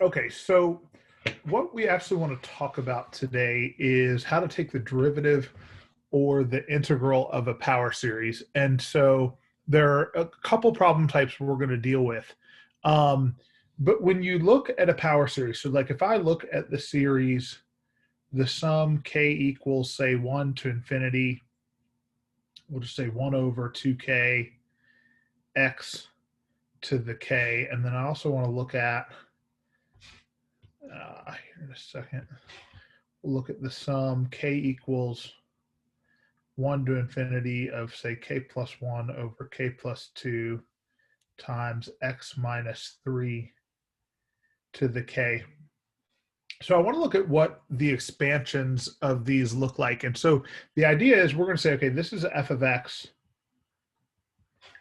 Okay, so what we actually want to talk about today is how to take the derivative or the integral of a power series. And so there are a couple problem types we're going to deal with. Um, but when you look at a power series, so like if I look at the series, the sum k equals, say, 1 to infinity, we'll just say 1 over 2k x to the k. And then I also want to look at, here in a second, we'll look at the sum k equals 1 to infinity of, say, k plus 1 over k plus 2 times x minus 3 to the k. So I want to look at what the expansions of these look like. And so the idea is we're going to say, okay, this is f of x,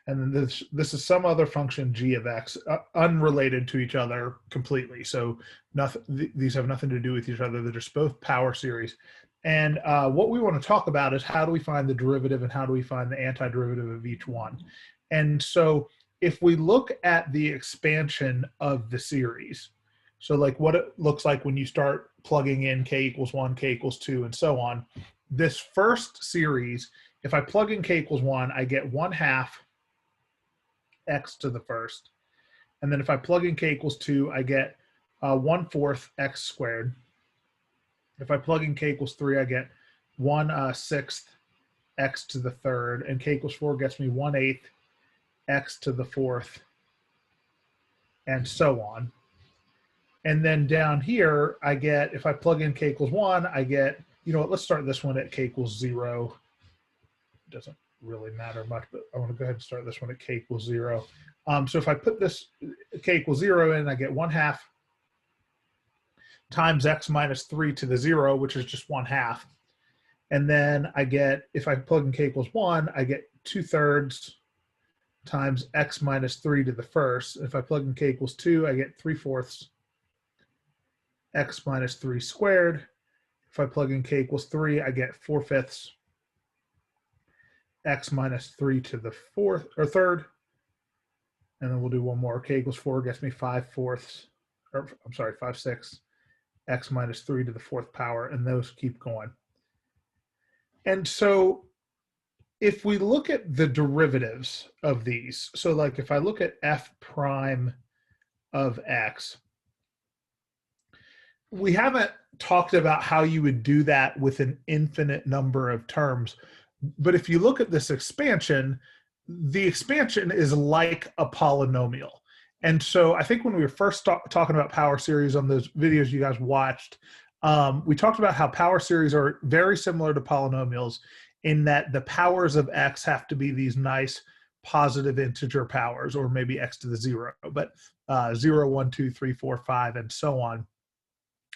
and then this is some other function g of x, unrelated to each other completely. So nothing, these have nothing to do with each other. They're just both power series. And what we want to talk about is how do we find the derivative and how do we find the antiderivative of each one. And so if we look at the expansion of the series, so like what it looks like when you start plugging in k equals 1, k equals 2, and so on, this first series, if I plug in k equals 1, I get 1/2 x to the first. And then if I plug in k equals 2, I get 1/4 x squared. If I plug in k equals 3, I get 1/6 x to the third. And k equals 4 gets me 1/8 x to the fourth, and so on. And then down here, I get, if I plug in k equals 1, I get, you know what, let's start this one at k equals 0. It doesn't really matter much, but I want to go ahead and start this one at k equals 0. So if I put this k equals 0 in, I get 1/2 times x minus 3 to the 0, which is just 1/2. And then I get, if I plug in k equals 1, I get 2/3 times x minus 3 to the first. If I plug in k equals 2, I get 3/4 x minus 3 squared. If I plug in k equals 3, I get 4/5 x minus 3 to the fourth or third. And then we'll do one more. K equals 4 gets me 5/4, or I'm sorry, 5/6 x minus 3 to the fourth power, and those keep going. And so if we look at the derivatives of these, so like if I look at f prime of x, we haven't talked about how you would do that with an infinite number of terms. But if you look at this expansion, the expansion is like a polynomial. And so I think when we were first talking about power series on those videos you guys watched, we talked about how power series are very similar to polynomials in that the powers of x have to be these nice positive integer powers, or maybe x to the 0, but 0, 1, 2, 3, 4, 5, and so on.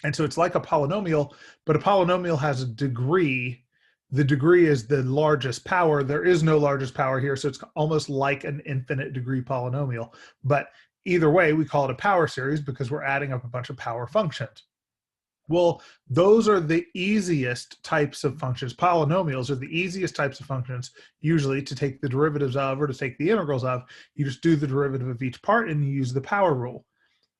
And so it's like a polynomial, but a polynomial has a degree. The degree is the largest power. There is no largest power here, so it's almost like an infinite degree polynomial. But either way, we call it a power series because we're adding up a bunch of power functions. Well, those are the easiest types of functions. Polynomials are the easiest types of functions, usually, to take the derivatives of or to take the integrals of. You just do the derivative of each part and you use the power rule.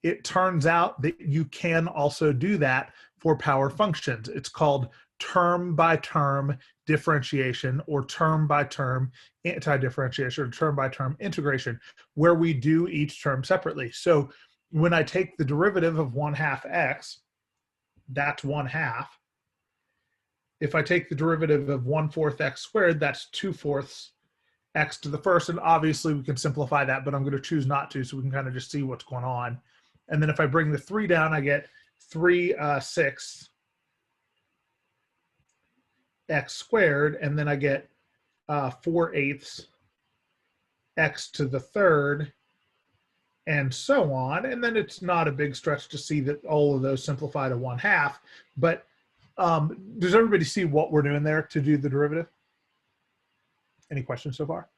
It turns out that you can also do that for power functions. It's called term by term differentiation, or term by term anti-differentiation, or term by term integration, where we do each term separately. So when I take the derivative of 1/2 x, that's 1/2. If I take the derivative of 1/4 x squared, that's 2/4 x to the first. And obviously we can simplify that, but I'm going to choose not to, so we can kind of just see what's going on. And then if I bring the 3 down, I get 3/6 x squared, and then I get 4/8 x to the third, and so on. And then it's not a big stretch to see that all of those simplify to 1/2. But does everybody see what we're doing there to do the derivative? Any questions so far?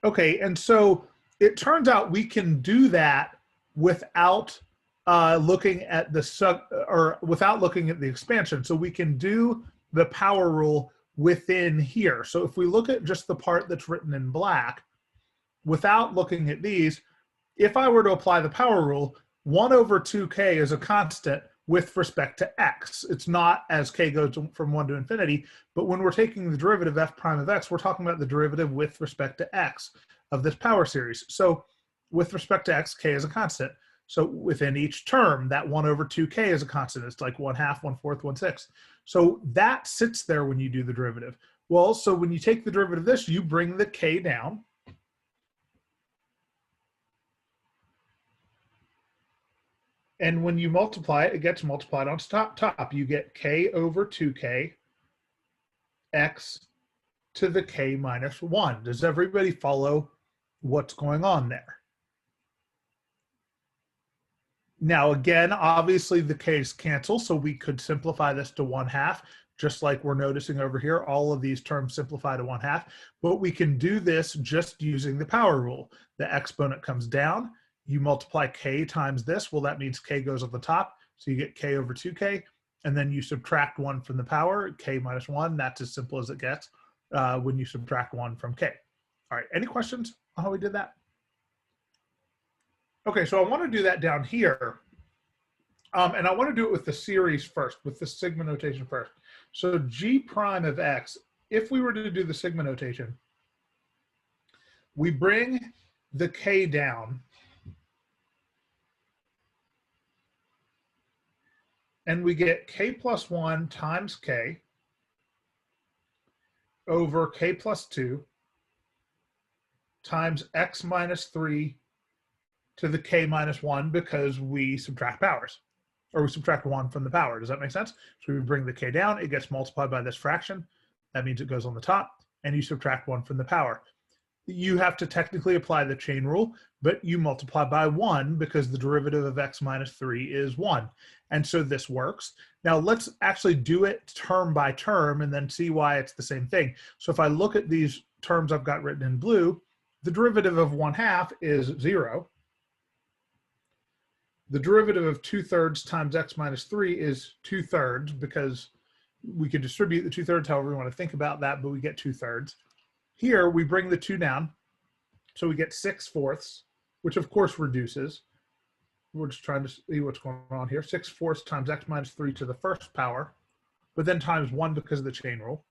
Okay, and so it turns out we can do that without looking at the without looking at the expansion. So we can do the power rule within here. So if we look at just the part that's written in black, without looking at these, if I were to apply the power rule, 1 over 2k is a constant with respect to x. It's not as k goes from 1 to infinity, but when we're taking the derivative f prime of x, we're talking about the derivative with respect to x of this power series. So with respect to x, k is a constant. So within each term, that 1 over 2k is a constant. It's like 1/2, 1/4, 1/6. So that sits there when you do the derivative. Well, so when you take the derivative of this, you bring the k down. And when you multiply it, it gets multiplied on top. You get k over 2k x to the k minus 1. Does everybody follow what's going on there? Now, again, obviously the k's cancel, so we could simplify this to 1/2, just like we're noticing over here. All of these terms simplify to 1/2, but we can do this just using the power rule. The exponent comes down, you multiply k times this, well, that means k goes on the top, so you get k over 2k, and then you subtract 1 from the power, k minus 1, that's as simple as it gets when you subtract 1 from k. All right, any questions on how we did that? Okay, so I want to do that down here. And I want to do it with the series first, with the sigma notation first. So g prime of x, if we were to do the sigma notation, we bring the k down, and we get k plus 1 times k over k plus 2 times x minus 3 to the k minus 1, because we subtract powers, or we subtract 1 from the power. Does that make sense? So we bring the k down, it gets multiplied by this fraction. That means it goes on the top, and you subtract 1 from the power. You have to technically apply the chain rule, but you multiply by 1 because the derivative of x minus 3 is 1. And so this works. Now let's actually do it term by term and then see why it's the same thing. So if I look at these terms I've got written in blue, the derivative of 1/2 is 0. The derivative of 2/3 times x minus 3 is 2/3, because we could distribute the 2/3 however we want to think about that, but we get 2/3. Here we bring the 2 down, so we get 6/4, which of course reduces. We're just trying to see what's going on here. 6/4 times x minus 3 to the first power, but then times 1 because of the chain rule.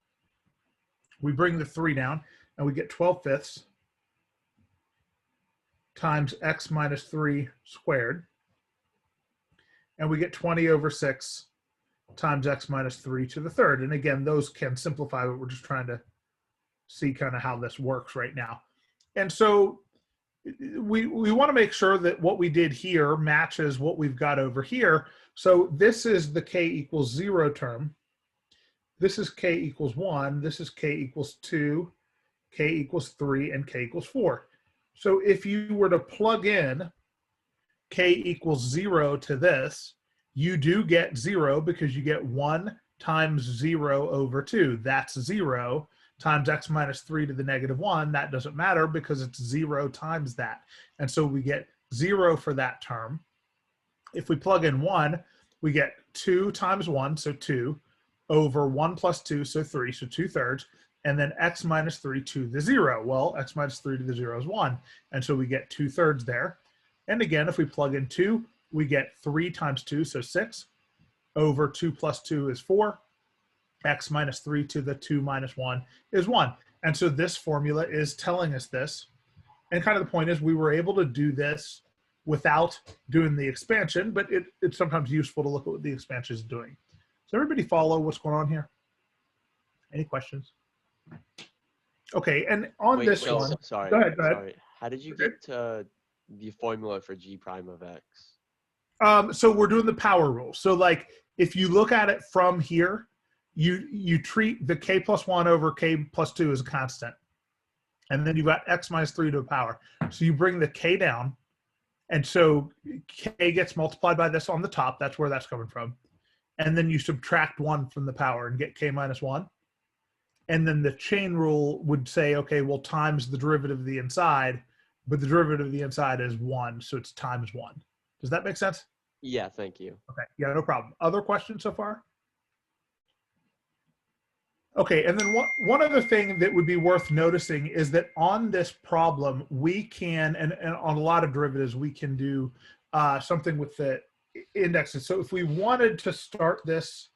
We bring the 3 down, and we get 12/5 times x minus 3 squared. And we get 20 over 6 times x minus 3 to the third. And again, those can simplify, but we're just trying to see kind of how this works right now. And so we want to make sure that what we did here matches what we've got over here. So this is the k equals 0 term. This is k equals 1. This is k equals 2, k equals 3, and k equals 4. So if you were to plug in k equals 0 to this, you do get 0 because you get 1 times 0 over 2. That's 0 times x minus 3 to the negative 1. That doesn't matter because it's 0 times that. And so we get 0 for that term. If we plug in 1, we get 2 times 1, so 2, over 1 plus 2, so 3, so 2/3. And then x minus 3 to the 0. Well, x minus 3 to the 0 is 1. And so we get 2/3 there. And again, if we plug in 2, we get 3 times 2, so 6, over 2 plus 2 is 4. X minus 3 to the 2 minus 1 is 1. And so this formula is telling us this. And kind of the point is we were able to do this without doing the expansion, but it's sometimes useful to look at what the expansion is doing. Does everybody follow what's going on here? Any questions? Okay, and on this one, sorry, go ahead. Sorry. How did you get to the formula for g prime of x? So we're doing the power rule. So like if you look at it from here, you treat the k plus 1 over k plus 2 as a constant. And then you've got x minus 3 to the power. So you bring the k down. And so k gets multiplied by this on the top. That's where that's coming from. And then you subtract 1 from the power and get k minus 1. And then the chain rule would say, okay, well, times the derivative of the inside, but the derivative of the inside is 1, so it's times 1. Does that make sense? Yeah, thank you. Okay, yeah, no problem. Other questions so far? Okay, and then one other thing that would be worth noticing is that on this problem, we can, and on a lot of derivatives, we can do something with the indexes. So if we wanted to start this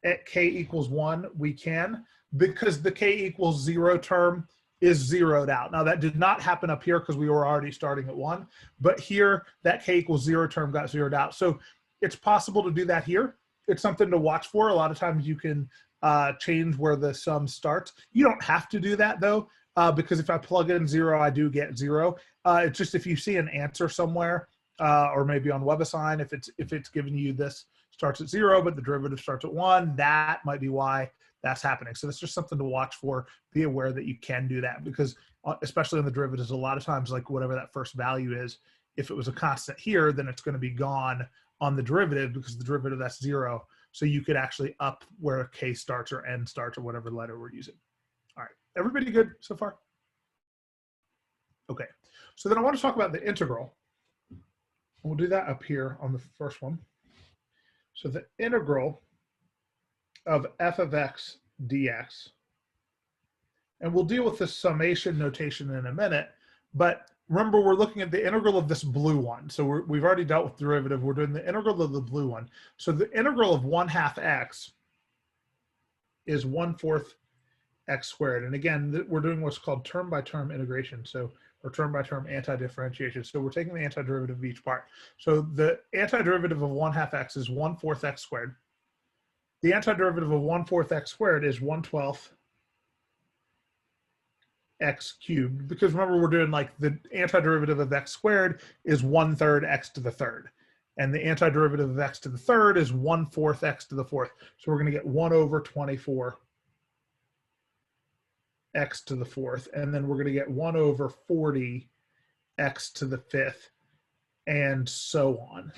at k equals 1, we can, because the k equals 0 term is zeroed out. Now that did not happen up here because we were already starting at 1, but here that k equals 0 term got zeroed out. So it's possible to do that here. It's something to watch for. A lot of times you can change where the sum starts. You don't have to do that though, because if I plug in 0, I do get 0. It's just if you see an answer somewhere, or maybe on WebAssign, if it's giving you this starts at 0, but the derivative starts at 1, that might be why that's happening. So that's just something to watch for. Be aware that you can do that, because especially in the derivatives, a lot of times, like whatever that first value is, if it was a constant here, then it's going to be gone on the derivative, because the derivative, that's 0. So you could actually up where k starts or n starts or whatever letter we're using. All right, everybody good so far? Okay, so then I want to talk about the integral. We'll do that up here on the first one. So the integral of f of x dx, and we'll deal with the summation notation in a minute, but remember we're looking at the integral of this blue one. So we've already dealt with derivative. We're doing the integral of the blue one. So the integral of 1/2 x is 1/4 x squared. And again, we're doing what's called term by term integration. So, or term by term anti-differentiation. So we're taking the antiderivative of each part. So the antiderivative of 1/2 x is 1/4 x squared. The antiderivative of 1/4 x squared is 1/12 x cubed, because remember we're doing like the antiderivative of x squared is 1/3 x to the third, and the antiderivative of x to the third is 1/4 x to the fourth. So we're going to get 1/24 x to the fourth, and then we're going to get 1/40 x to the fifth, and so on.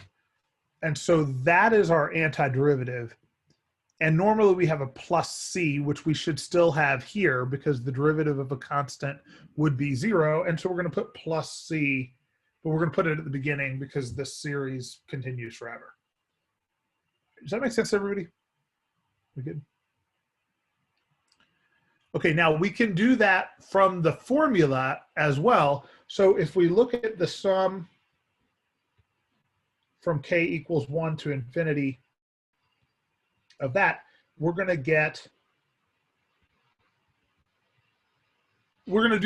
And so that is our antiderivative. And normally we have a plus c, which we should still have here because the derivative of a constant would be 0. And so we're going to put plus c, but we're going to put it at the beginning because this series continues forever. Does that make sense to everybody? We good? Okay, now we can do that from the formula as well. So if we look at the sum from k equals 1 to infinity of that, we're going to do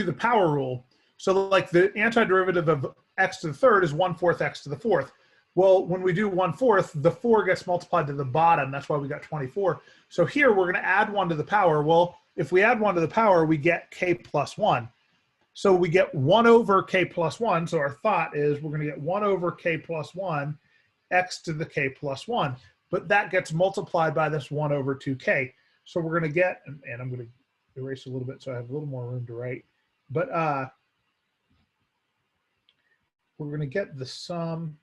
the power rule. So like the antiderivative of x to the third is 1/4 x to the fourth. Well, when we do 1/4, the 4 gets multiplied to the bottom. That's why we got 24. So here we're going to add 1 to the power. Well, if we add 1 to the power, we get k plus 1. So we get 1/k plus 1. So our thought is we're going to get 1/k plus 1 x to the k plus 1. But that gets multiplied by this 1/2k. So we're going to get, and I'm going to erase a little bit so I have a little more room to write. But we're going to get the sum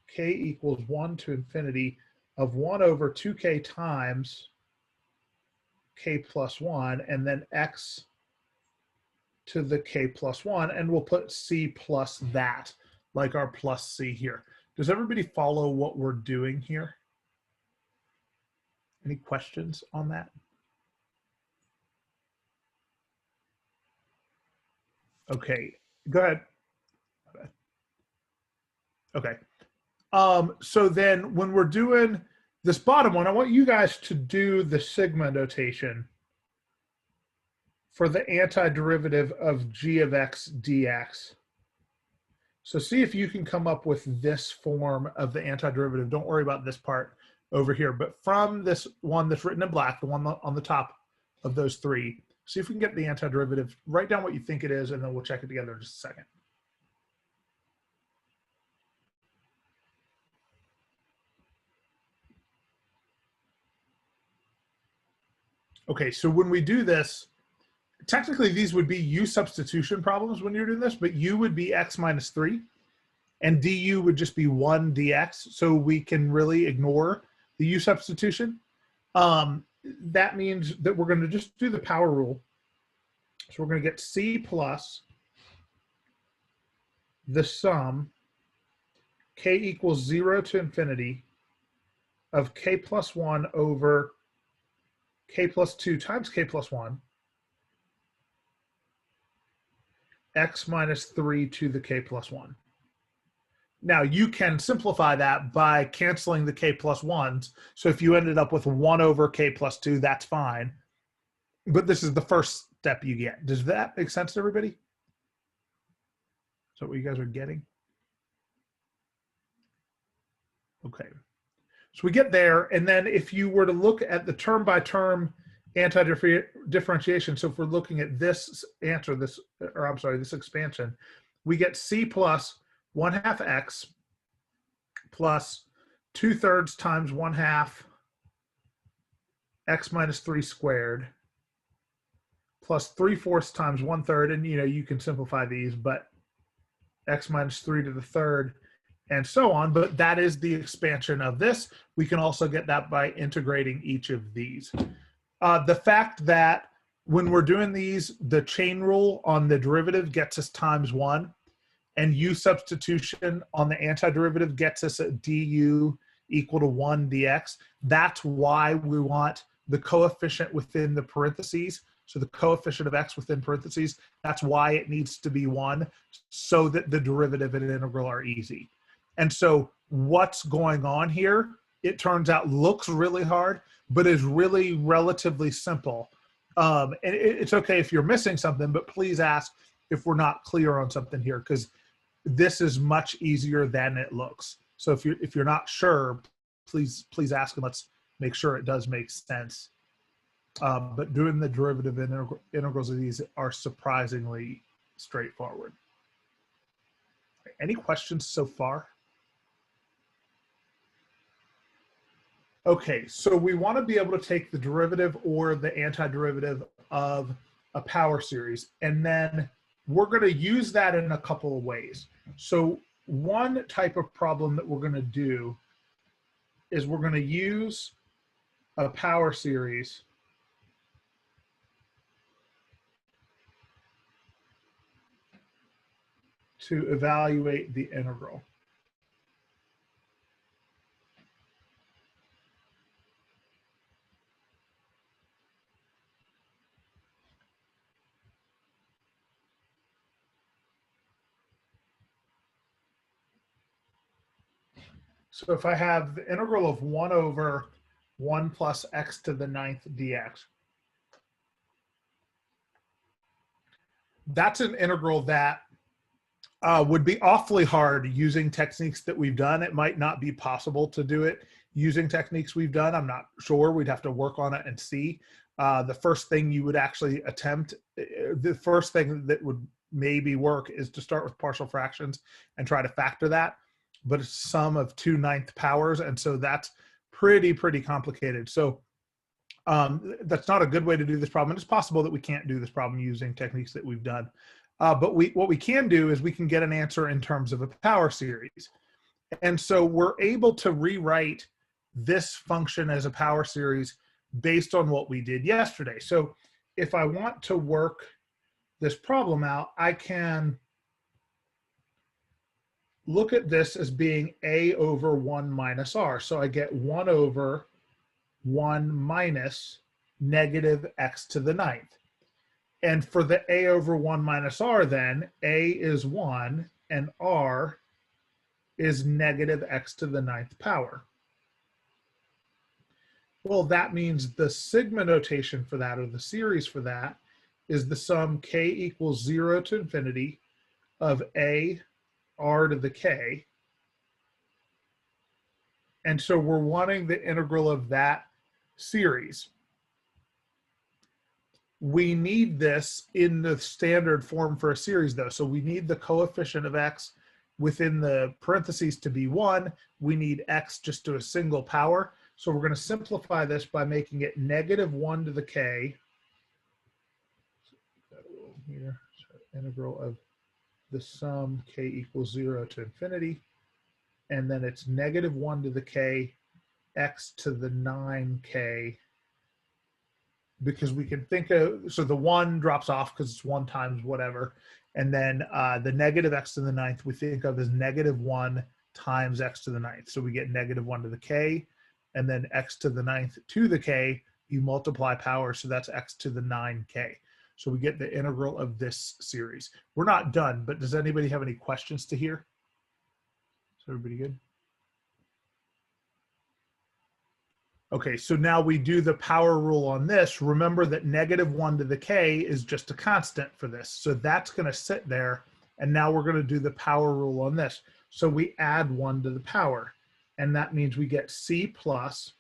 k equals 1 to infinity of 1/2k times k plus 1, and then x to the k plus 1, and we'll put c plus that, like our plus c here. Does everybody follow what we're doing here? Any questions on that? Okay, go ahead. Okay. So then when we're doing this bottom one, I want you guys to do the sigma notation for the antiderivative of g of x dx. So see if you can come up with this form of the antiderivative. Don't worry about this part over here, but from this one that's written in black, the one on the top of those three, see if we can get the antiderivative. Write down what you think it is, and then we'll check it together in just a second. Okay, so when we do this, technically these would be u substitution problems when you're doing this, but u would be x minus 3, and du would just be 1 dx, so we can really ignore the u substitution. That means that we're going to just do the power rule. So we're going to get c plus the sum k equals 0 to infinity of k plus 1 over k plus 2 times k plus 1, x minus 3 to the k plus 1. Now, you can simplify that by canceling the k plus 1s. So if you ended up with 1 over k plus 2, that's fine. But this is the first step you get. Does that make sense to everybody? Is that what you guys are getting? Okay. So we get there, and then if you were to look at the term-by-term anti-differentiation, so if we're looking at this answer, this expansion, we get c plus 1/2 x plus 2/3 times 1/2 x minus 3 squared plus 3/4 times 1/3, and you can simplify these, but x minus 3 to the third, and so on. But that is the expansion of this. We can also get that by integrating each of these. The fact that when we're doing these, the chain rule on the derivative gets us ×1, and u substitution on the antiderivative gets us a du equal to 1 dx. That's why we want the coefficient within the parentheses. So the coefficient of x within parentheses, that's why it needs to be 1, so that the derivative and integral are easy. And so what's going on here, it turns out looks really hard, but is really relatively simple. And it's okay if you're missing something, but please ask if we're not clear on something here, because this is much easier than it looks. So if you're not sure, please ask, and let's make sure it does make sense. But doing the derivative integrals of these are surprisingly straightforward. Any questions so far? Okay, so we want to be able to take the derivative or the antiderivative of a power series, and then we're going to use that in a couple of ways. So one type of problem that we're going to do is we're going to use a power series to evaluate the integral. So if I have the integral of 1 over 1 plus x to the 9th dx, that's an integral that would be awfully hard using techniques that we've done. It might not be possible to do it using techniques we've done. I'm not sure. We'd have to work on it and see. The first thing you would actually attempt, the first thing that would maybe work is to start with partial fractions and try to factor that. But it's sum of 2/9 powers, and so that's pretty complicated. So that's not a good way to do this problem. And it's possible that we can't do this problem using techniques that we've done. But what we can do is we can get an answer in terms of a power series. And so we're able to rewrite this function as a power series based on what we did yesterday. So if I want to work this problem out, I can look at this as being a over 1 minus r. So I get 1 over 1 minus negative x to the 9th. And for the a over 1 minus r, then, a is 1 and r is negative x to the 9th power. Well, that means the sigma notation for that, or the series for that, is the sum k equals 0 to infinity of a r to the k. And so we're wanting the integral of that series. We need this in the standard form for a series, though. So we need the coefficient of x within the parentheses to be 1. We need x just to a single power. So we're going to simplify this by making it negative 1 to the k. Here, so integral of the sum k equals 0 to infinity. And then it's negative 1 to the k, x to the 9k. Because we can think of, so the 1 drops off because it's 1 times whatever. And then the negative x to the 9th we think of as negative 1 times x to the 9th. So we get negative 1 to the k, and then x to the 9th to the k You multiply power, so that's x to the 9k. So we get the integral of this series. We're not done, but does anybody have any questions to hear? Is everybody good? Okay, so now we do the power rule on this. Remember that -1 to the k is just a constant for this. So that's going to sit there. And now we're going to do the power rule on this. So we add 1 to the power. And that means we get c plus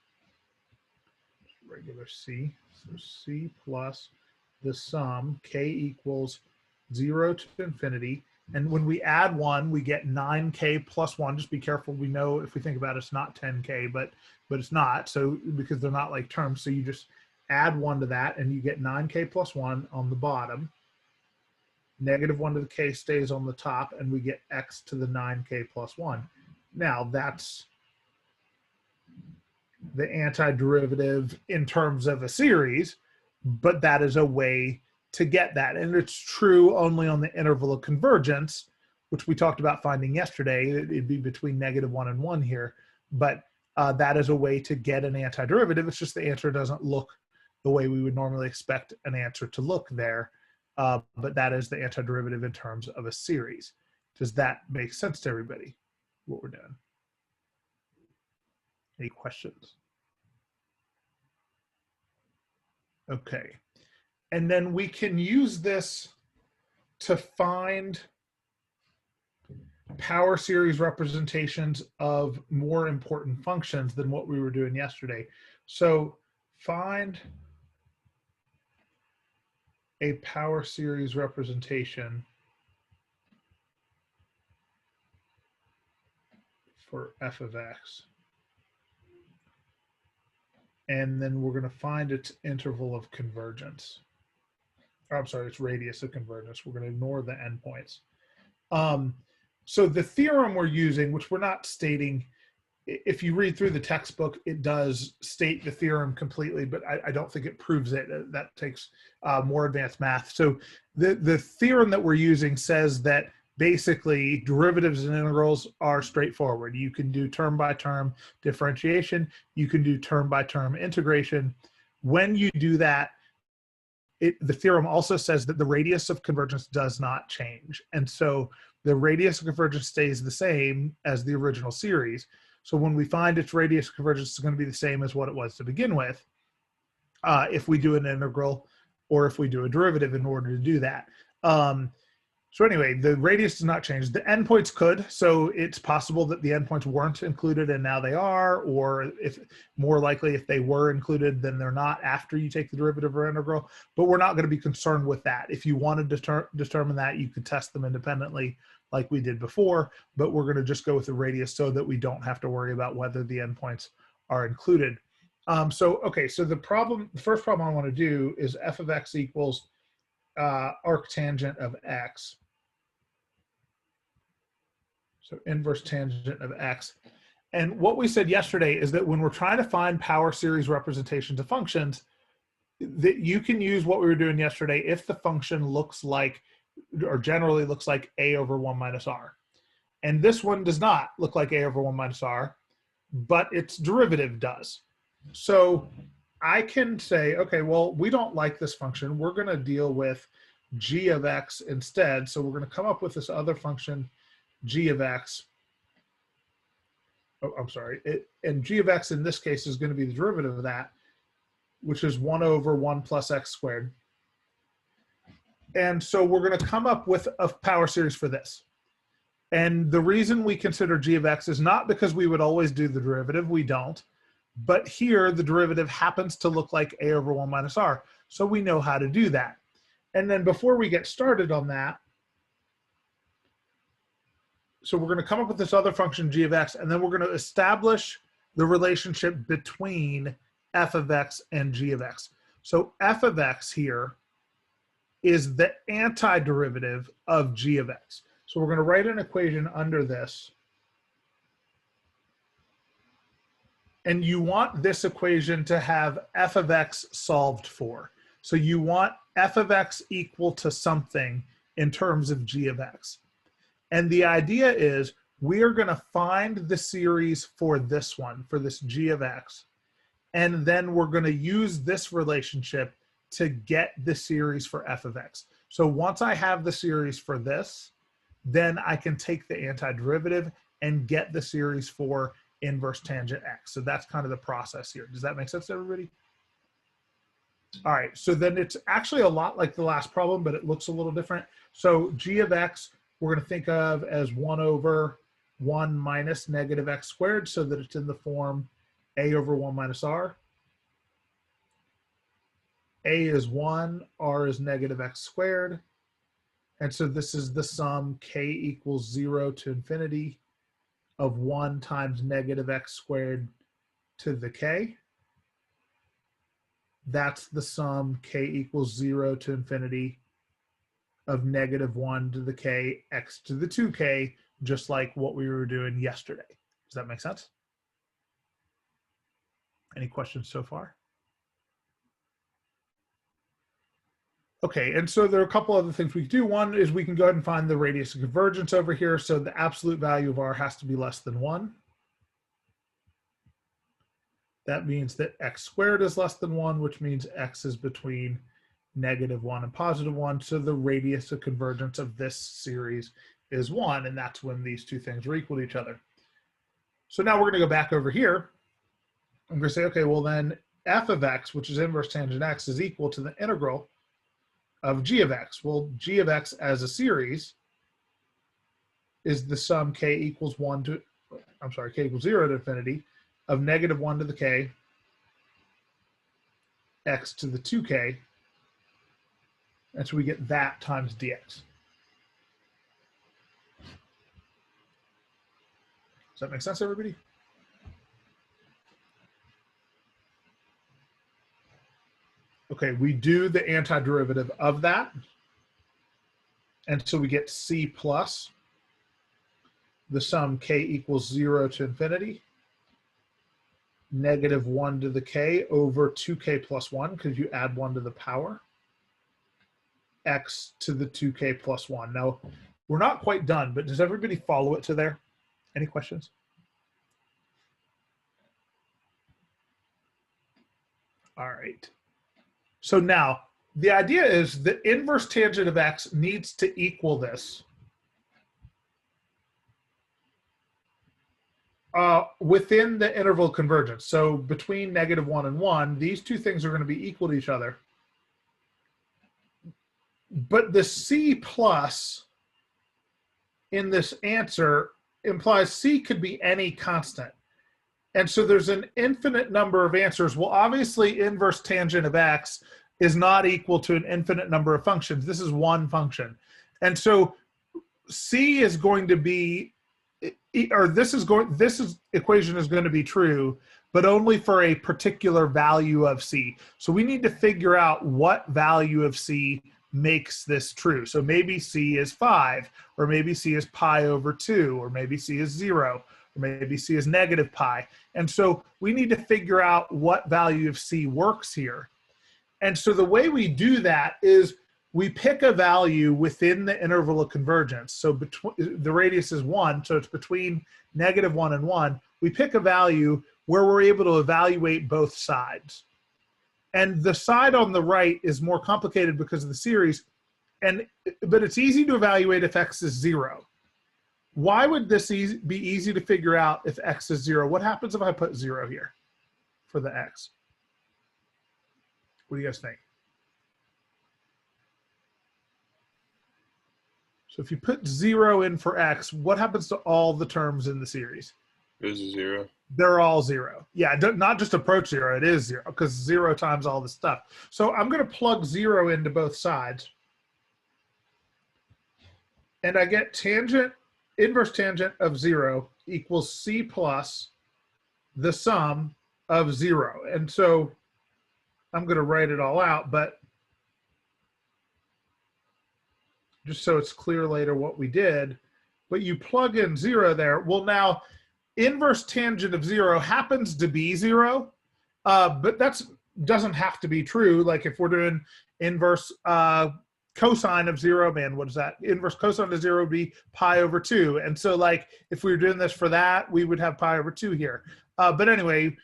regular c. So c plus the sum k equals 0 to infinity. And when we add 1, we get 9k plus 1. Just be careful. We know if we think about it, it's not 10k, but it's not. So because they're not like terms. So you just add 1 to that and you get 9k plus 1 on the bottom. -1 to the k stays on the top, and we get x to the 9k plus 1. Now that's the antiderivative in terms of a series, but that is a way to get that. And it's true only on the interval of convergence, which we talked about finding yesterday. It'd be between -1 and 1 here, but that is a way to get an antiderivative. It's just the answer doesn't look the way we would normally expect an answer to look there. But that is the antiderivative in terms of a series. Does that make sense to everybody, what we're doing? Any questions? Okay. And then we can use this to find power series representations of more important functions than what we were doing yesterday. So find a power series representation for f of x. And then we're going to find its interval of convergence. Or, I'm sorry, its radius of convergence. We're going to ignore the endpoints. So the theorem we're using, which we're not stating, if you read through the textbook, it does state the theorem completely, but I don't think it proves it. That takes more advanced math. So the theorem that we're using says that basically derivatives and integrals are straightforward. You can do term by term differentiation. You can do term by term integration. When you do that, the theorem also says that the radius of convergence does not change. And so the radius of convergence stays the same as the original series. So when we find its radius of convergence is going to be the same as what it was to begin with, if we do an integral or if we do a derivative in order to do that. So anyway, the radius does not change. The endpoints could, so it's possible that the endpoints weren't included and now they are, or if more likely if they were included, then they're not after you take the derivative or integral, but we're not going to be concerned with that. If you wanted to determine that, you could test them independently like we did before, but we're going to just go with the radius so that we don't have to worry about whether the endpoints are included. So the first problem I want to do is f of x equals arctangent of x. So inverse tangent of x. And what we said yesterday is that when we're trying to find power series representations of functions, that you can use what we were doing yesterday if the function looks like, or generally looks like a over 1 minus r. And this one does not look like a over 1 minus r, but its derivative does. So I can say, okay, well, we don't like this function. We're going to deal with g of x instead. So we're going to come up with this other function, g of x. Oh, I'm sorry. And g of x in this case is going to be the derivative of that, which is 1 over 1 plus x squared. And so we're going to come up with a power series for this. And the reason we consider g of x is not because we would always do the derivative. We don't. But here, the derivative happens to look like a over 1 minus r. So we know how to do that. And then before we get started on that, so we're going to come up with this other function, g of x, and then we're going to establish the relationship between f of x and g of x. So f of x here is the antiderivative of g of x. So we're going to write an equation under this. And you want this equation to have f of x solved for. So you want f of x equal to something in terms of g of x. And the idea is we are going to find the series for this one, for this g of x. And then we're going to use this relationship to get the series for f of x. So once I have the series for this, then I can take the antiderivative and get the series for inverse tangent x. So that's kind of the process here. Does that make sense to everybody? All right, so then it's actually a lot like the last problem, but it looks a little different. So g of x, we're going to think of as 1 over 1 minus negative x squared, so that it's in the form a over 1 minus r. A is 1, r is negative x squared. And so this is the sum k equals 0 to infinity of 1 times negative x squared to the k. That's the sum k equals 0 to infinity of negative 1 to the k x to the 2k, just like what we were doing yesterday. Does that make sense? Any questions so far? Okay, and so there are a couple other things we can do. One is we can go ahead and find the radius of convergence over here. So the absolute value of r has to be less than 1. That means that x squared is less than 1, which means x is between negative 1 and positive 1. So the radius of convergence of this series is 1, and that's when these two things are equal to each other. So now we're going to go back over here. I'm going to say, okay, well then f of x, which is inverse tangent x, is equal to the integral of g of x. Well, g of x as a series is the sum k equals k equals 0 to infinity of negative 1 to the k, x to the 2k, and so we get that times dx. Does that make sense, everybody? Okay, we do the antiderivative of that. And so we get c plus the sum k equals 0 to infinity, negative 1 to the k over 2k plus 1, because you add 1 to the power, x to the 2k plus 1. Now, we're not quite done, but does everybody follow it to there? Any questions? All right. So now, the idea is the inverse tangent of x needs to equal this within the interval convergence. So between negative 1 and 1, these two things are going to be equal to each other. But the c plus in this answer implies c could be any constant. And so there's an infinite number of answers. Well, obviously, inverse tangent of x is not equal to an infinite number of functions. This is one function. And so c is going to be, or this equation is going to be true, but only for a particular value of c. So we need to figure out what value of c makes this true. So maybe c is 5, or maybe c is pi over 2, or maybe c is 0, or maybe c is negative pi. And so we need to figure out what value of c works here. And so the way we do that is we pick a value within the interval of convergence. So the radius is 1, so it's between negative 1 and 1. We pick a value where we're able to evaluate both sides. And the side on the right is more complicated because of the series, but it's easy to evaluate if x is 0. Why would this be easy to figure out if x is 0? What happens if I put 0 here for the x? What do you guys think? So if you put 0 in for x, what happens to all the terms in the series? There's a 0. They're all 0. Yeah, not just approach 0, it is 0, because 0 times all this stuff. So I'm going to plug 0 into both sides. And I get inverse tangent of 0 equals c plus the sum of 0. And so I'm going to write it all out, but just so it's clear later what we did. But you plug in 0 there. Well, now, inverse tangent of 0 happens to be 0, but that doesn't have to be true. Like if we're doing inverse cosine of 0, man, what is that? Inverse cosine of 0 would be pi over 2. And so like if we were doing this for that, we would have pi over 2 here. But anyway,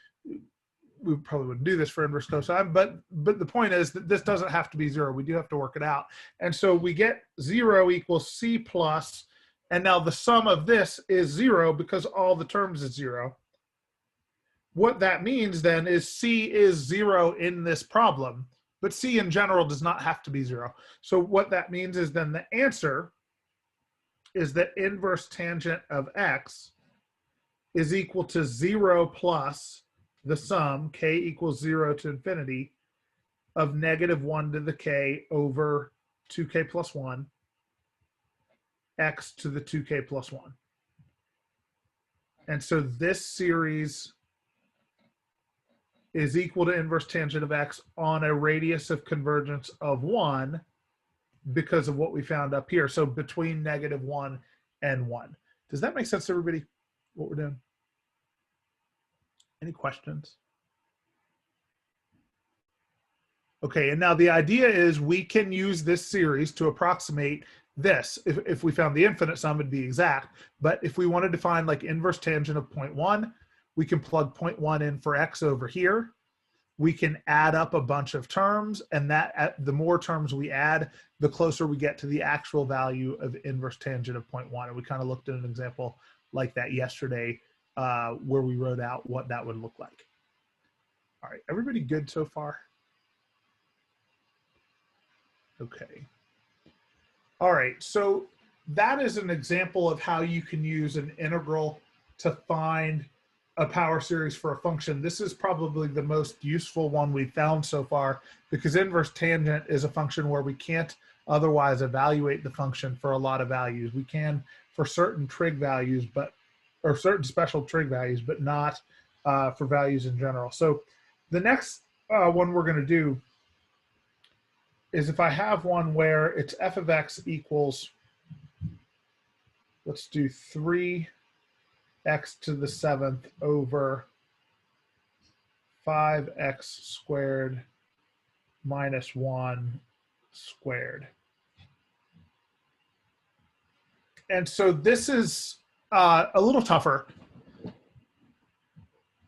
we probably wouldn't do this for inverse cosine, but the point is that this doesn't have to be 0. We do have to work it out. And so we get 0 equals c plus, and now the sum of this is 0 because all the terms is 0. What that means then is c is 0 in this problem, but c in general does not have to be 0. So what that means is then the answer is that inverse tangent of x is equal to 0 plus the sum, k equals 0 to infinity, of negative 1 to the k over 2k plus 1, x to the 2k plus 1. And so this series is equal to inverse tangent of x on a radius of convergence of 1 because of what we found up here. So between negative 1 and 1. Does that make sense to everybody, what we're doing? Any questions? Okay, and now the idea is we can use this series to approximate this. If we found the infinite sum, it'd be exact. But if we wanted to find like inverse tangent of 0.1, we can plug 0.1 in for x over here. We can add up a bunch of terms, and that the more terms we add, the closer we get to the actual value of inverse tangent of 0.1. And we kind of looked at an example like that yesterday where we wrote out what that would look like. All right, everybody good so far? Okay. All right, so that is an example of how you can use an integral to find a power series for a function. This is probably the most useful one we've found so far because inverse tangent is a function where we can't otherwise evaluate the function for a lot of values. We can for certain trig values, or certain special trig values, but not for values in general. So the next one we're going to do is if I have one where it's f of x equals, let's do 3x to the 7th over 5x squared minus 1 squared. And so this is a little tougher.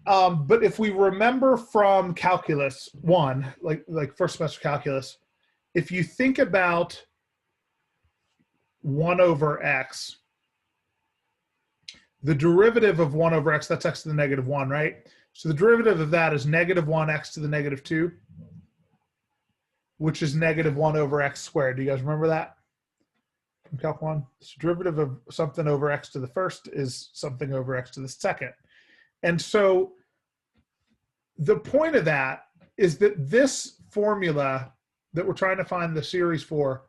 But if we remember from calculus 1, like first semester calculus, if you think about 1 over x, the derivative of 1 over x, that's x to the negative 1, right? So the derivative of that is negative 1 x to the negative 2, which is negative 1 over x squared. Do you guys remember that from Calc 1? So derivative of something over x to the first is something over x to the second. And so the point of that is that this formula that we're trying to find the series for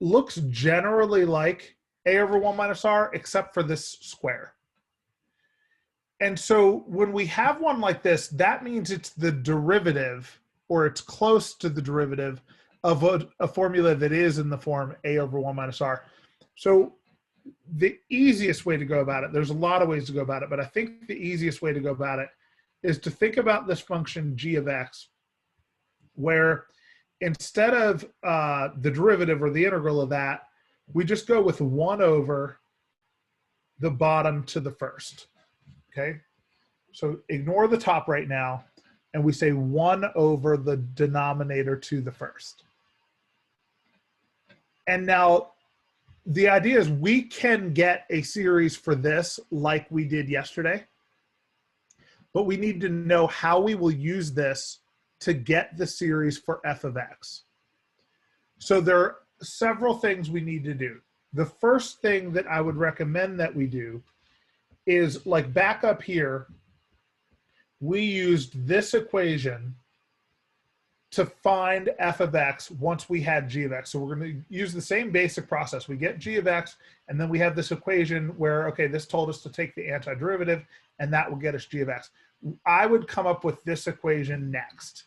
looks generally like a over 1 minus r, except for this square. And so when we have one like this, that means it's the derivative, or it's close to the derivative of a formula that is in the form a over 1 minus r. So the easiest way to go about it, there's a lot of ways to go about it, but I think the easiest way to go about it is to think about this function g of x, where instead of the derivative or the integral of that, we just go with 1 over the bottom to the first, okay? So ignore the top right now, and we say 1 over the denominator to the first. And now the idea is we can get a series for this like we did yesterday, but we need to know how we will use this to get the series for f of x. So there are several things we need to do. The first thing that I would recommend that we do is, like, back up here, we used this equation to find f of x once we had g of x. So we're going to use the same basic process. We get g of x, and then we have this equation where, okay, this told us to take the antiderivative, and that will get us g of x. I would come up with this equation next.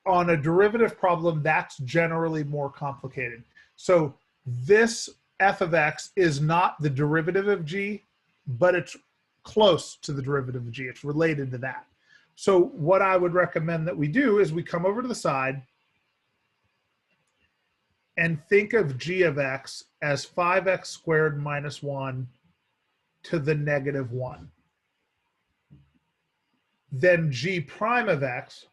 On a derivative problem, that's generally more complicated. So this f of x is not the derivative of g, but it's close to the derivative of g. It's related to that. So what I would recommend that we do is we come over to the side and think of g of x as 5x squared minus 1 to the negative 1. then g prime of x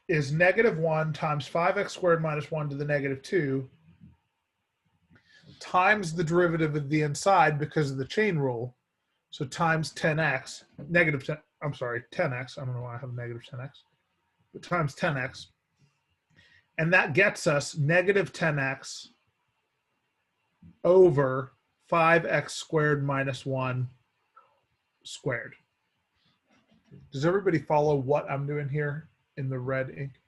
is -1 times 5x squared minus 1 to the -2 times the derivative of the inside because of the chain rule. So times 10x, negative 10, I'm sorry, 10x. I don't know why I have negative 10x, but times 10x. And that gets us negative 10x over 5x squared minus 1 squared. Does everybody follow what I'm doing here in the red ink?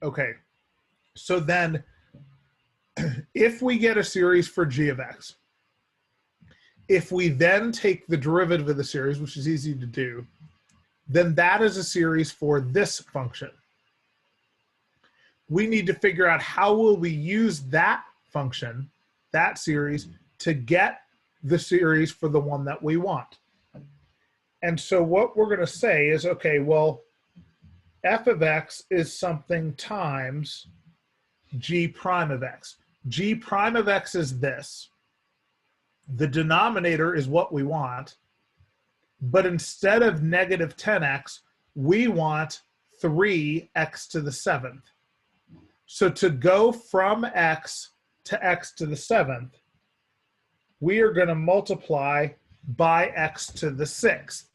Okay, so then if we get a series for g of x, if we then take the derivative of the series, which is easy to do, then that is a series for this function. We need to figure out how will we use that function, that series, to get the series for the one that we want. And so what we're going to say is, okay, well, f of x is something times g prime of x. G prime of x is this. The denominator is what we want, but instead of negative 10x, we want 3x to the 7th. So to go from x to x to the 7th, we are going to multiply by x to the 6th,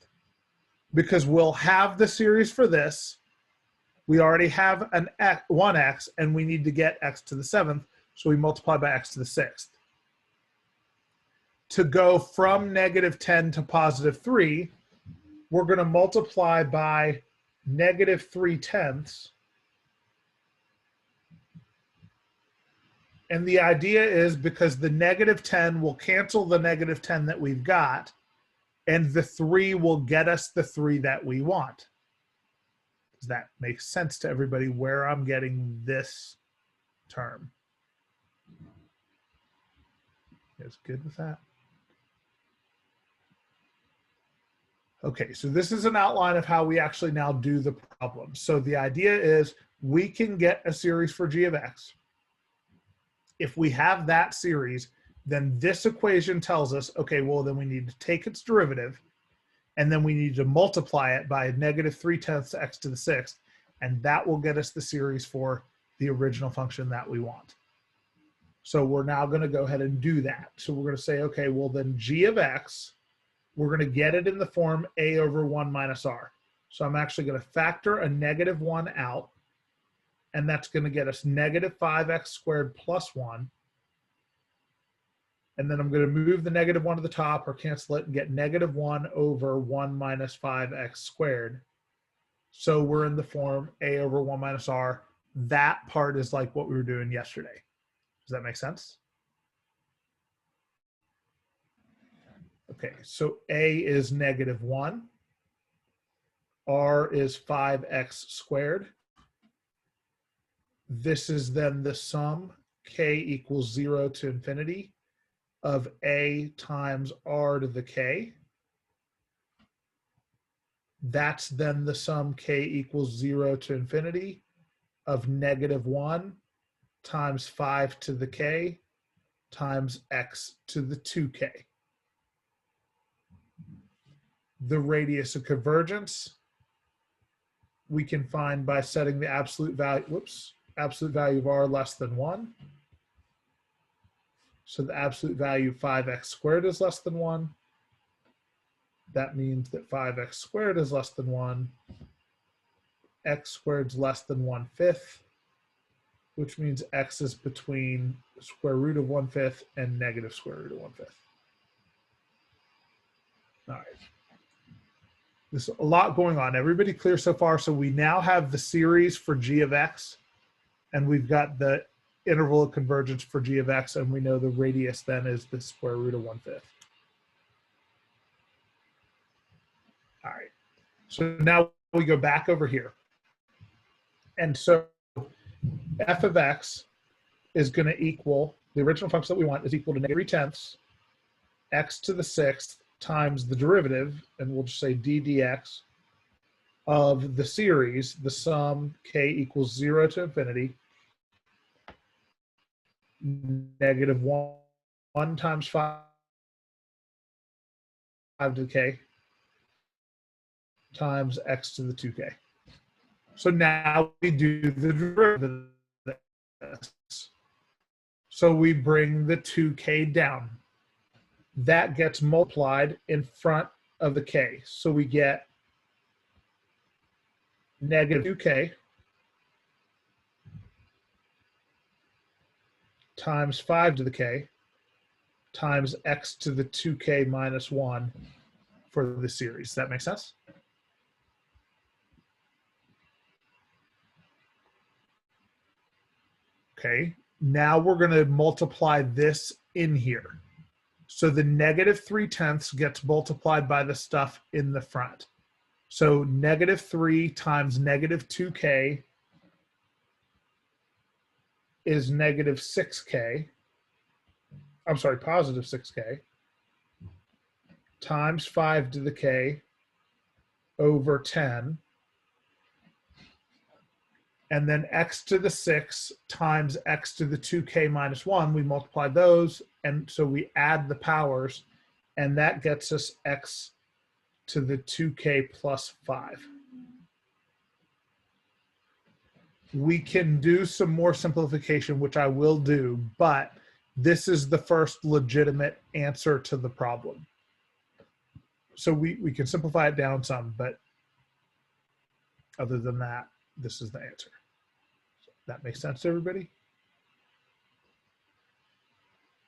because we'll have the series for this. We already have an x, 1x, and we need to get x to the 7th, so we multiply by x to the 6th. To go from negative 10 to positive 3, we're going to multiply by negative 3/10. And the idea is because the negative 10 will cancel the negative 10 that we've got, and the 3 will get us the 3 that we want. Does that make sense to everybody where I'm getting this term? You guys good with that? Okay, so this is an outline of how we actually now do the problem. So the idea is we can get a series for g of x. If we have that series, then this equation tells us, okay, well, then we need to take its derivative, and then we need to multiply it by negative 3/10 x to the 6th, and that will get us the series for the original function that we want. So we're now going to go ahead and do that. So we're going to say, okay, well, then g of x, we're going to get it in the form a over 1 minus r. So I'm actually going to factor a negative 1 out, and that's going to get us negative 5x squared plus 1. And then I'm going to move the negative 1 to the top or cancel it and get negative 1 over 1 minus 5x squared. So we're in the form a over 1 minus r. That part is like what we were doing yesterday. Does that make sense? Okay, so a is negative 1. R is 5x squared. This is then the sum, k equals 0 to infinity, of a times r to the k. That's then the sum, k equals 0 to infinity, of negative 1 times 5 to the k times x to the 2k. The radius of convergence we can find by setting the absolute value, absolute value of r less than 1. So the absolute value of 5x squared is less than 1. That means that 5x squared is less than 1. X squared is less than 1/5, which means x is between square root of 1/5 and negative square root of 1/5. All right. There's a lot going on. Everybody clear so far? So we now have the series for g of x, and we've got the interval of convergence for g of x, and we know the radius then is the square root of 1/5. All right. So now we go back over here. And so f of x is going to equal, the original function that we want is equal to negative 3/10 x to the 6th times the derivative, and we'll just say d dx, of the series, the sum k equals 0 to infinity, negative 1 times 5 to the k times x to the 2k. So now we do the derivative of this. So we bring the 2k down. That gets multiplied in front of the k. So we get negative 2k times 5 to the k times x to the 2k minus 1 for the series. Does that make sense? Okay, now we're going to multiply this in here. So the negative 3/10 gets multiplied by the stuff in the front. So negative 3 times negative 2k is negative 6k. I'm sorry, positive 6k times 5 to the k over 10. And then x to the 6 times x to the 2k minus 1, we multiply those, and so we add the powers, and that gets us x to the 2k plus 5. We can do some more simplification, which I will do, but this is the first legitimate answer to the problem. So we can simplify it down some, but other than that, this is the answer. That makes sense to everybody?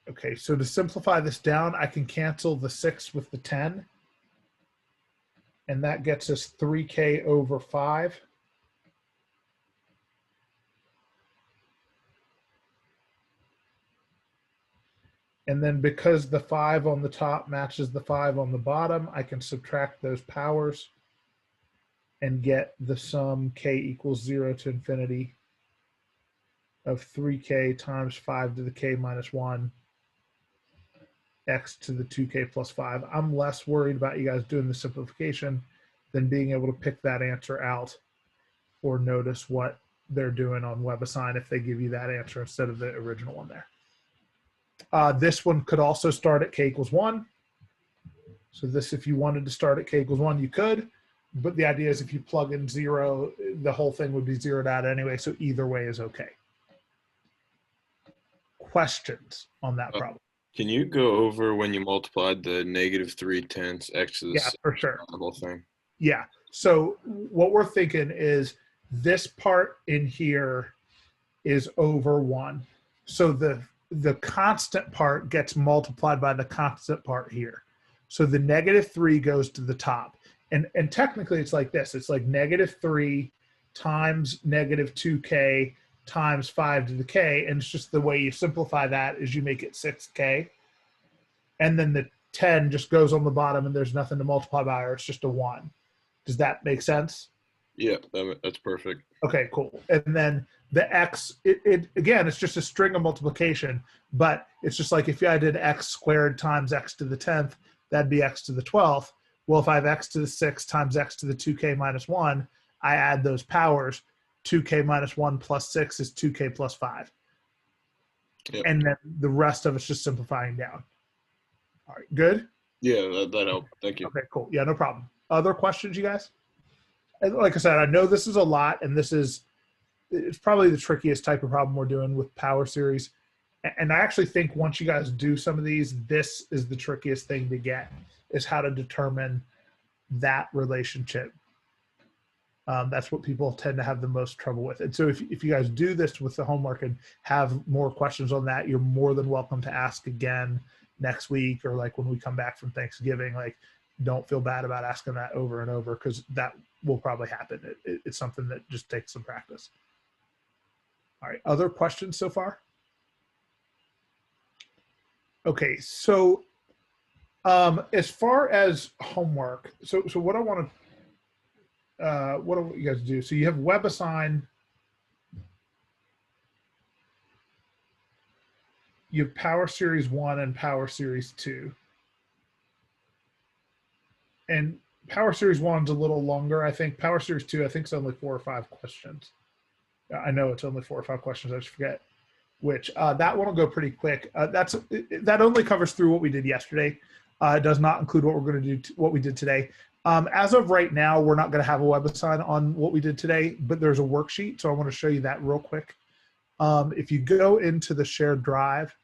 Okay, so to simplify this down, I can cancel the 6 with the 10. And that gets us 3k over 5. And then because the 5 on the top matches the 5 on the bottom, I can subtract those powers and get the sum k equals 0 to infinity of 3k times 5 to the k minus 1 x to the 2k plus 5. I'm less worried about you guys doing the simplification than being able to pick that answer out or notice what they're doing on WebAssign if they give you that answer instead of the original one there. This one could also start at k equals 1. So this, if you wanted to start at k equals 1, you could. But the idea is if you plug in 0, the whole thing would be zeroed out anyway. So either way is okay. Questions on that problem? Can you go over when you multiplied the negative 3/10 x to the Yeah, for sure. The whole thing? Yeah. So what we're thinking is this part in here is over 1. So the constant part gets multiplied by the constant part here. So the negative 3 goes to the top. And technically it's like this. It's like negative 3 times negative 2k times 5 to the k. And it's just the way you simplify that is you make it 6k. And then the 10 just goes on the bottom and there's nothing to multiply by, or it's just a 1. Does that make sense? Yeah, that's perfect. Okay, cool. And then the x, it again, it's just a string of multiplication, but it's just like if I did x squared times x to the 10th, that'd be x to the 12th. Well, if I have x to the 6 times x to the 2k minus 1, I add those powers. 2k minus 1 plus 6 is 2k plus 5. Yep. And then the rest of it's just simplifying down. All right, good? Yeah, that helped. Thank you. Okay, cool. Yeah, no problem. Other questions, you guys? And like I said, I know this is a lot, and it's probably the trickiest type of problem we're doing with power series. And I actually think once you guys do some of these, this is the trickiest thing to get, is how to determine that relationship. That's what people tend to have the most trouble with. And so if you guys do this with the homework and have more questions on that, you're more than welcome to ask again next week, or like when we come back from Thanksgiving. Like, don't feel bad about asking that over and over, because that will probably happen. It's something that just takes some practice. All right, other questions so far? Okay, so as far as homework, so what I want you guys to do, so you have WebAssign, you have Power Series 1 and Power Series 2. And Power Series 1's a little longer. I think Power Series 2, I think it's only 4 or 5 questions. I know it's only 4 or 5 questions. I just forget which. That one will go pretty quick. That only covers through what we did yesterday. It does not include what we're going to do, what we did today. As of right now, we're not going to have a WebAssign on what we did today, but there's a worksheet, so I want to show you that real quick. If you go into the shared drive,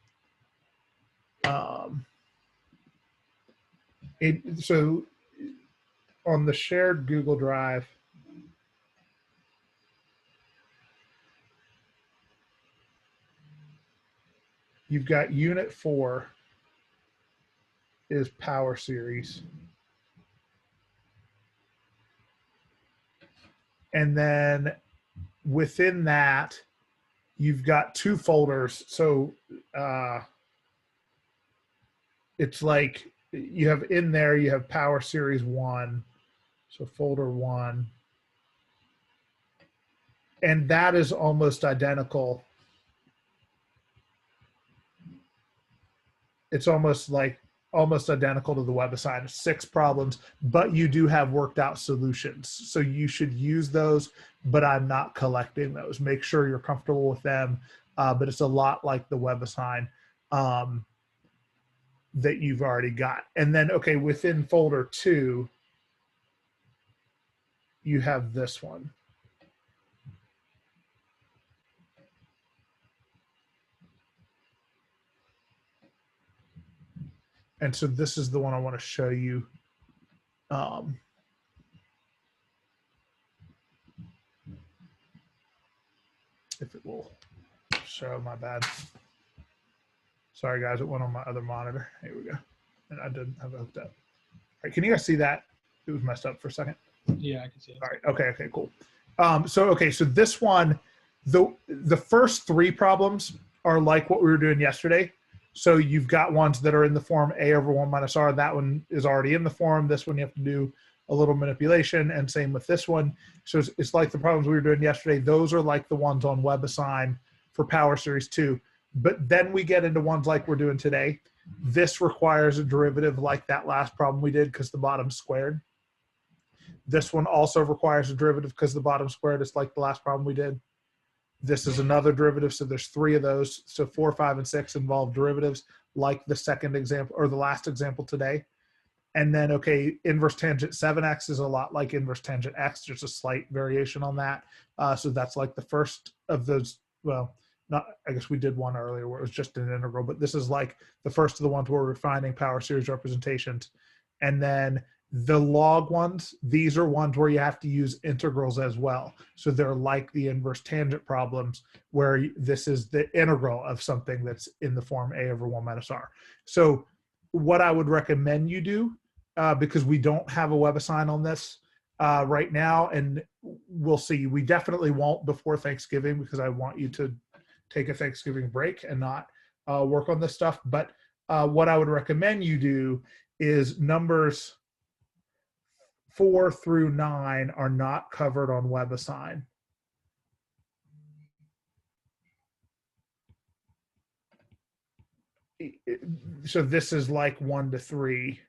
so on the shared Google Drive, you've got Unit 4 is Power Series. And then within that, you've got 2 folders. So it's like you have in there, you have Power Series 1. So folder 1. And that is almost identical. It's almost identical to the WebAssign. It's 6 problems, but you do have worked out solutions. So you should use those, but I'm not collecting those. Make sure you're comfortable with them. But it's a lot like the WebAssign that you've already got. And then, okay, within folder 2, you have this one. And so this is the one I want to show you. If it will show, my bad. Sorry guys, it went on my other monitor. Here we go. And I didn't have it hooked up. All right, can you guys see that? It was messed up for a second. Yeah, I can see it. All right, okay, cool. So this one, the first 3 problems are like what we were doing yesterday. So you've got ones that are in the form A over 1 minus R. That one is already in the form. This one you have to do a little manipulation, and same with this one. So it's like the problems we were doing yesterday. Those are like the ones on WebAssign for Power Series 2. But then we get into ones like we're doing today. This requires a derivative like that last problem we did because the bottom's squared. This one also requires a derivative because the bottom's squared. It's like the last problem we did. This is another derivative, so there's 3 of those. So 4, 5, and 6 involve derivatives like the second example or the last example today. And then, okay, inverse tangent 7x is a lot like inverse tangent x. There's a slight variation on that. So that's like the first of those, well, not, I guess we did one earlier where it was just an integral, but this is like the first of the ones where we're finding power series representations. And then the log ones, these are ones where you have to use integrals as well. So they're like the inverse tangent problems where this is the integral of something that's in the form A over 1 minus R. So what I would recommend you do, because we don't have a WebAssign on this right now, and we'll see. We definitely won't before Thanksgiving because I want you to take a Thanksgiving break and not work on this stuff. But what I would recommend you do is numbers 4 through 9 are not covered on WebAssign. So this is like 1 to 3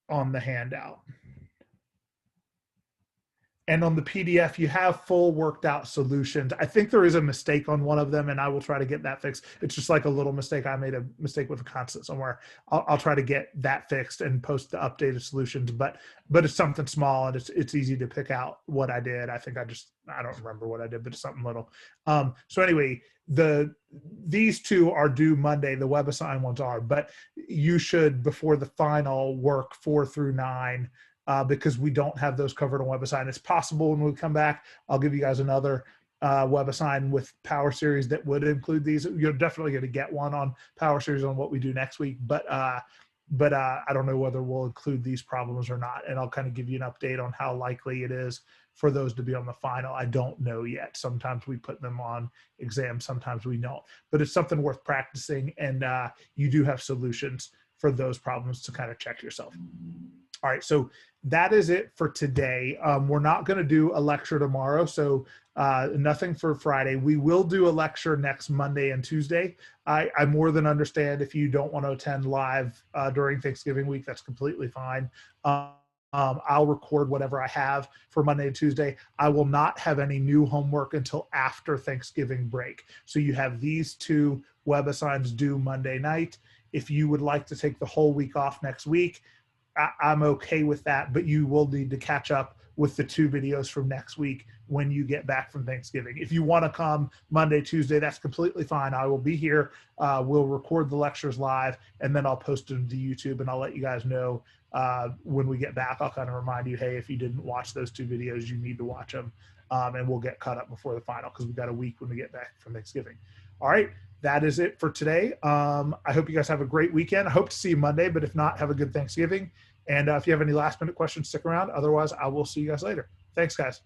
on the handout. And on the PDF, you have full worked out solutions. I think there is a mistake on one of them, and I will try to get that fixed. It's just like a little mistake. I made a mistake with a constant somewhere. I'll try to get that fixed and post the updated solutions. But it's something small, and it's easy to pick out what I did. I think I don't remember what I did, but it's something little. So anyway, these 2 are due Monday. The WebAssign ones are, but you should before the final work 4 through 9. Because we don't have those covered on WebAssign. It's possible when we come back, I'll give you guys another WebAssign with Power Series that would include these. You're definitely going to get one on Power Series on what we do next week, but I don't know whether we'll include these problems or not, and I'll kind of give you an update on how likely it is for those to be on the final. I don't know yet. Sometimes we put them on exams, sometimes we don't, but it's something worth practicing, and you do have solutions for those problems to kind of check yourself. All right, so that is it for today. We're not going to do a lecture tomorrow, so nothing for Friday. We will do a lecture next Monday and Tuesday. I more than understand if you don't want to attend live during Thanksgiving week. That's completely fine. I'll record whatever I have for Monday and Tuesday. I will not have any new homework until after Thanksgiving break. So you have these 2 web assigns due Monday night. If you would like to take the whole week off next week, I'm okay with that, but you will need to catch up with the 2 videos from next week when you get back from Thanksgiving. If you want to come Monday, Tuesday, that's completely fine. I will be here. We'll record the lectures live, and then I'll post them to YouTube, and I'll let you guys know when we get back. I'll kind of remind you, hey, if you didn't watch those 2 videos, you need to watch them, and we'll get caught up before the final because we've got a week when we get back from Thanksgiving. All right. That is it for today. I hope you guys have a great weekend. I hope to see you Monday, but if not, have a good Thanksgiving. And if you have any last minute questions, stick around. Otherwise, I will see you guys later. Thanks, guys.